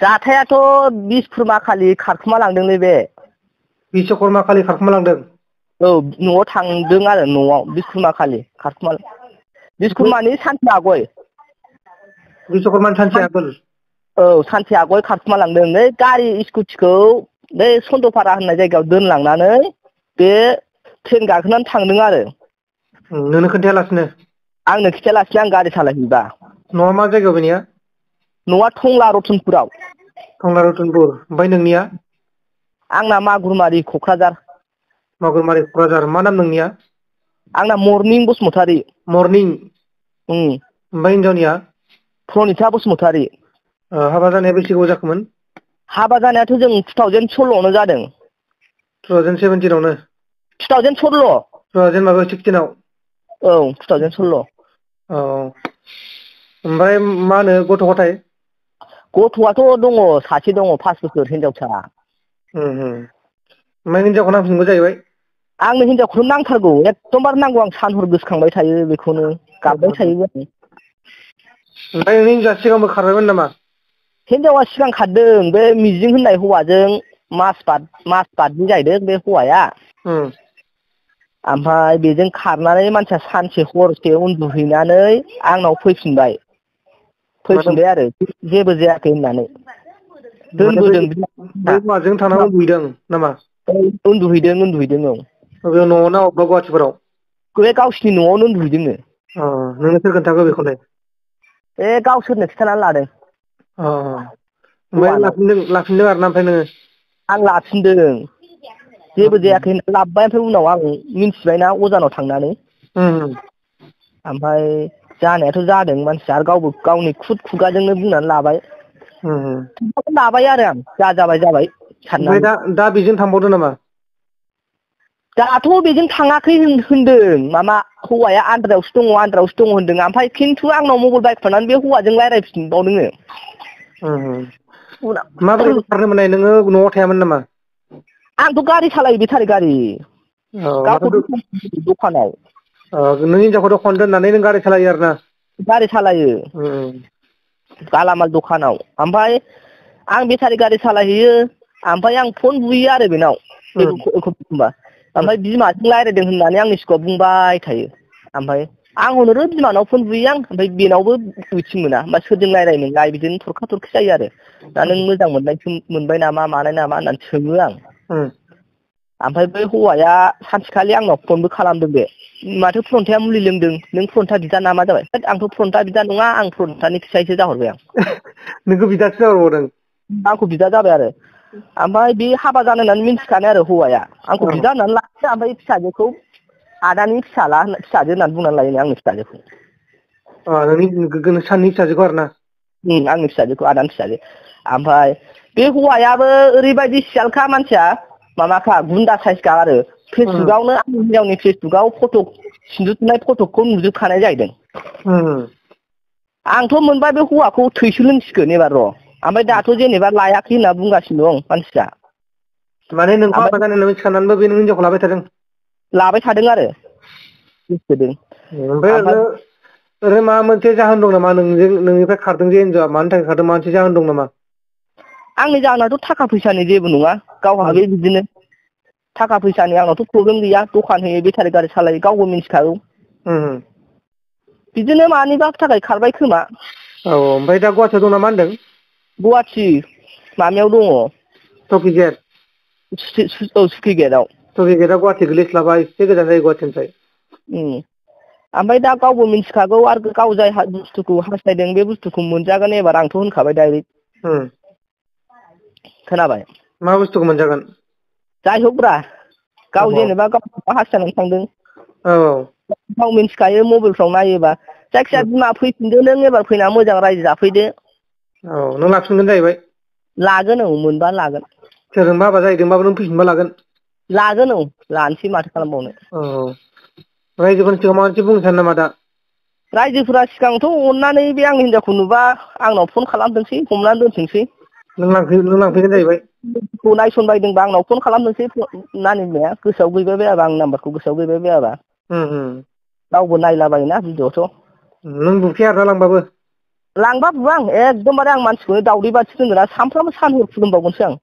जाथायाथ' बिसकर्मा खालि खारखुमा लांदोंलै बे बिश्वकर्मा खालि खारखुमा लांदों औ न'आव थांदों आरो न'आव बिसकर्मा खालि खारखुमा बिसकर्मानि सानसे आगय बिश्वकर्मानि सानसे आगोल औ सानसे आगय खारखुमा लांदों नै गारि स्कुटिखौ बै सन्दपारा होननाय जायगायाव दोनलांनानै बे ट्रेन गाखोनानै थांदों आरो नोंनो खोन्थायालासिनो आंनो खिथायालासिनो आं गारि सालायहैबा न'आ मा जायगायाव बेनिया न'आ टंला रतनपुराव टंला रतनपुर ओमफ्राय नोंनिया आंना मागुरमारि क'क्राझार मागुरमारि क'क्राझार मा नाम नोंनिया आंना मरनिं बसुमतारि मरनिं ओमफ्राय हिनजावनिया प्रनिता बसुमतारि हाबा जानाया बेसे गोबाव जाखोमोन हाबा जानायाथ' जों 2016 जादों 2017आवनो 2016 16 औ 2016 औ ओमफ्राय मा होनो गथ' गथाय गथ'आथ' दङ सासे दङ 5 बोसोर हिनजावसा ओमफ्राय हिनजावखौ नांफिनगौ जाहैबाय आंनो हिनजावखौनो नांथारगौ एकदमबारे नांगौ आं सान हर गोसोखांबाय थायो बेखौनो गाबबाय थायो ओमफ्राय हिनजावआ सिगांबो खारबायमोन नामा हिनजावा सिगां खारदों बे मिजिं होननाय हौवाजों मास बारदों जाहैदों बे हौवाया ओमफ्राय बेजों खारनानै मानसिया सानसे हरसे उन्दुहैनानै आंनाव फैफिनबाय आरो जेबो जायाखै होननानै दोनबोदों बै हौवाजों थाना उन्दुहैदों नामा उन्दुहैदों औ बबे न'आव ना अबेबा गुवाहाटिफोराव बे गावसिनि न'आवनो उन्दुहैदोंनो नोंनो सोर खोन्थाखो बेखौलाय बे गावसोरनो खिन्थानानै लादों ओमफ्राय हौवानाव लाफिनदों आरोना ओमफ्राय नोङो आं लाफिनदों जेबो जायाखै होननानै लाबोबाय ओमफ्राय उनाव आं मिन्थिबायना अजानाव थांनानै ओमफ्राय जानायाथ' जादों मानसिया आरो गावबो गावनि खुगाजोंनो बुंनानै लाबाय लाबाय आरो आं जाबाय ओमफ्राय साननानै दा बेजों थांबावदों नामा दाथ' बेजों थाङाखै होनदों मामा हौवाया आद्रायावसो दङ होनदों ओमफ्राय खिन्थु आंनाव मबाइल बायख'नानै बे हौवाजों रायज्लायफिनबावदोंनो माबोरै खारनो मोननाय नोङो न'आव थायामोन नामा आंथ' गारि सालायो बेटारि गारि गावखौ माथो दखानाव नों हिनजावखौ दखानाव दोननानै नों गारि सालायो आरो ना गारि सालायो गालामाल दखानाव ओमफ्राय आं बेटारि गारि सालायहैयो ओमफ्राय आं फन बुयो आरो बेनाव एखमबा ओमफ्राय बिमाजों रायज्लायदों होननानै आंनि सिगाङाव बुंबाय थायो ओमफ्राय आं होनहरो बिमानाव फन बुयो आं ओमफ्राय बेनावबो बुंथिं मोना होमबा सोरजों रायज्लाय नोंलाय बिदिनो थरखा थरखि जायो आरो दा नों मोजां मोनबाय नामा मानाय नामा होननानै सोङो आं ओमफ्राय बै हौवाया सानसेखालि आंनाव फनबो खालामदों बे माथो प्रन्थाया मुलि लोंदों नों प्रन्था बिदा नामा जाबाय आंथ' प्रन्था बिदा नङा आं प्रन्थानि फिसायसो जाहरबाय आं नोंखौ बिदासो जाहरबावदों आंखौ बिदा जाबाय आरो ओमफ्राय बे हाबा जानो होननानै मिन्थिखानाय आरो हौवाया आंखौ बिदा होननानै लायो ओमफ्राय फिसाजोखौ आदानि फिसाजो होननानै बुंनानै लायोनो आंनि फिसाजोखौ नोंसानि फिसाजोखौ आरो ना आंनि फिसाजोखौ आदानि फिसाजो ओमफ्राय बे हौवायाबो ओरैबायदि सियालखा मानसिया माबाखा गुन्दा साइसखा आरो फेसबुकावनो आंनि हिनजावनि फेसबुकाव सिन्दुर थुनाय फटकखौ नुजोबखानाय जाहैदों आंथ' मोनबा बे हौवाखौ थैसो लोंसिगोन एबार र' ओमफ्राय दाथ' जेनेबा लायाखै होनना बुंगासिनो दं मानसिया माने नोंखौ हाबा जानाय होनना मिथिखानानैबो बे नों हिनजावखौ लाबाय थादों लाबाय थादों आरो गोसथोदों ओमफ्राय ओरैनो माबा मोनसे जाहोन दं नामा नोंनिफ्राय खारदों जे हिनजावआ मानि थाखाय खारदों माबा मोनसे जाहोन दं नामा आंनि जाहोनाथ' थाखा फैसानि जेबो नङा गावहा बे बिदिनो थाखा फैसानि आंनावथ' प्रब्लेम गैया दखान होयो बेटारि गारि सालायो गावबो मिन्थिखागौ बिदिनो मानिबा थाखाय खारबाय खोमा ओमफ्राय दा गुवाहाटियाव दं ना मा होनदों गुवाहाटि माबायाव दङ सकिगेट सुकिगेटआव सकिगेटआ गुवाहाटि गोलैस्लाबा एसे गोजान जायो गुवाहाटिनिफ्राय ओमफ्राय दा गावबो मिन्थिखागौ आरो गाव जाय बुस्थुखौ हास्थायदों बे बुस्थुखौ मोनजागोन एबार आंथ' होनखाबाय डाइरेक्ट खोनाबाय मा बुस्थुखौ मोनजागोन जाय हकब्रा गाव जेनेबा गाव हास्थायनानै थांदों गाव मिन्थिखायो मबाइलफ्राव नायोबा जायखिजाया बिमा फैफिनदो नों एबार फैना मोजां रायजो जाफैदो नों लाफिनगोन जाहैबाय लागोन मोनबा लागोन सोरजोंबा हाबा जाहैदोंबाबो नों फैफिनबा लागोन लानोसै माथो खालामबावनो रायजोफोरनि सिगाङाव माबा मोनसे बुंनो सानो नामा दा रायजोफोरा सिगांथ' अननानै बे आंनि हिनजावखौ नुबा आंनाव फन खालामथोंसै हमनानै दोनथोंसै नों लांफैगोन जाहैबाय नायसनबायदोंबा आंनाव फन खालामनोसै नानि बिमाया गोसोआव गैबाय बायाबा आंनि नाम्बारखौ गोसोआव गैबाय बायाबा रावबो नायलाबायोना भिडिअ'थ' नों बुखाया आरोना लांबाबो लांबा बुवा आं एकदमबारे आं मानसिखौनो दावदै बाथि दोनगोन आं सानफ्रामबो सान हर खुलुमबावगोनसो आं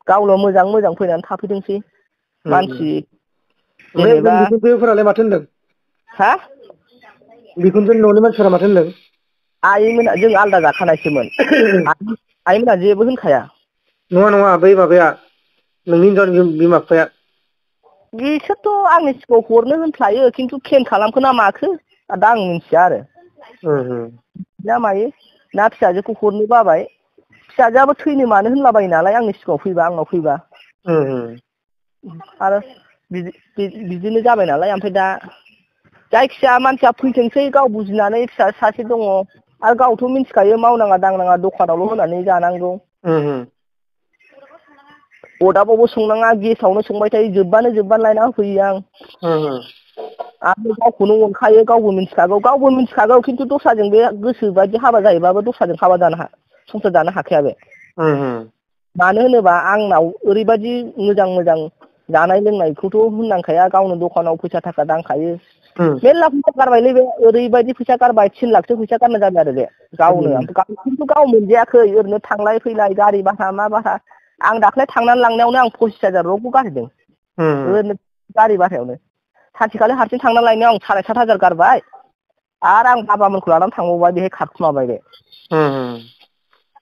गावल' मोजां मोजां फैनानै थाफैथोंसै मानसि जेनेबा बिखुनजोफोरालाय माथो होनदों हा बिखुनजोनि न'नि मानसिफोरा माथो होनदों आइमोना जों आलादा जाखानायसोमोन आइमोना जेबो होनखाया नङा बै माबाया नोंनि हिनजावनि बिमा बिफाया बिसोरथ' आंनि सिगाङाव हरनो होनफ्लायो खिन्थु प्लेन खालामखो ना माखो दा आं मिन्थिया आरो ना मायो ना फिसाजोखौ हरनो बाबाय फिसाजोआबो थैनो मानो होनलाबायो नालाय आंनि सिगाङाव फैबा आंनाव फैबा आरो बिदिनो जाबाय नालाय ओमफ्राय दा जायखिजाया मानसिया फैथोंसै गाव बुजिनानै फिसा सासे दङ आरो गावथ' मिन्थिखायो मावनाङा दांनाङा दखानावल' होनानै जानांगौ अदाबावबो संनाङा गेसावनो संबाय थायो जोब्बानो लायना होफैयो आं आरो गावखौनो अनखायो गावबो मिन्थिखागौ खिन्थु दस्राजों बे गोसो बायदि हाबा जायोबाबो दस्राजों हाबा संसार जानो हाखाया बे मानो होनोबा आंनाव ओरैबायदि मोजां जानाय लोंनायखौथ' होननांखाया गावनो दखानाव फैसा थाखा दांखायो मेरला फैसा गारबायलै बे ओरैबायदि फैसा गारबाय 3 लाखसो फैसा गारनाय जाबाय आरो बे गावनो खिन्थु गाव मोनजायाखै ओरैनो थांलाय फैलाय गारि भारा मा भारा आं दाख्लै थांनानै लांनायावनो आं 25,000 गारहैदों ओरैनो गारि भारायावनो सानसेखालि हारसिं थांना लायनायाव आं 7,500 गारबाय आरो आं बाबामोनखौ लानानै थांबावबाय बेहाय खारखुमाबाय बे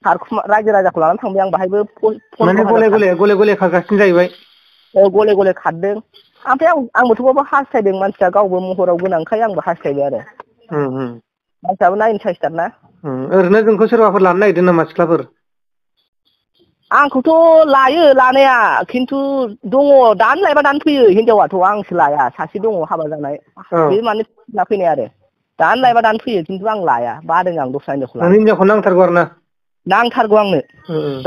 रायजो राजाखौ लानानै थांबाय आं बाहायबो 15,000 गले खारगासिनो जाहैबाय गले खारदों ओमफ्राय आंबोथ' हास्थायदों मानसिया गावबो महराव गोनांखाय आंबो हास्थायबाय आरो मानसियाबो नायनो साइसथार ना ओरैनो जोंखौ सोरबाफोर लानो नागिरदों नामा सिख्लाफोर आंखौथ' लायो लानाया खिन्थु दङ दानो लायबा दानो फैयो हिनजावाथ' आंसो लाया सासे दङ हाबा जानाय बे माने फैनाय आरो दानो लायबा दानो फैयो खिन्थु आं लाया बादों आं दस्रा हिनजावखौ लानो हिनजावखौ नांथारगौ आरो ना नांथारगौ आंनो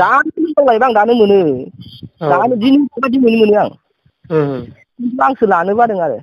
दानो लायबा आं दानो मोनो दानो दिन बायदि मोनो आं खिन्थु आंसो लानो बादों आरो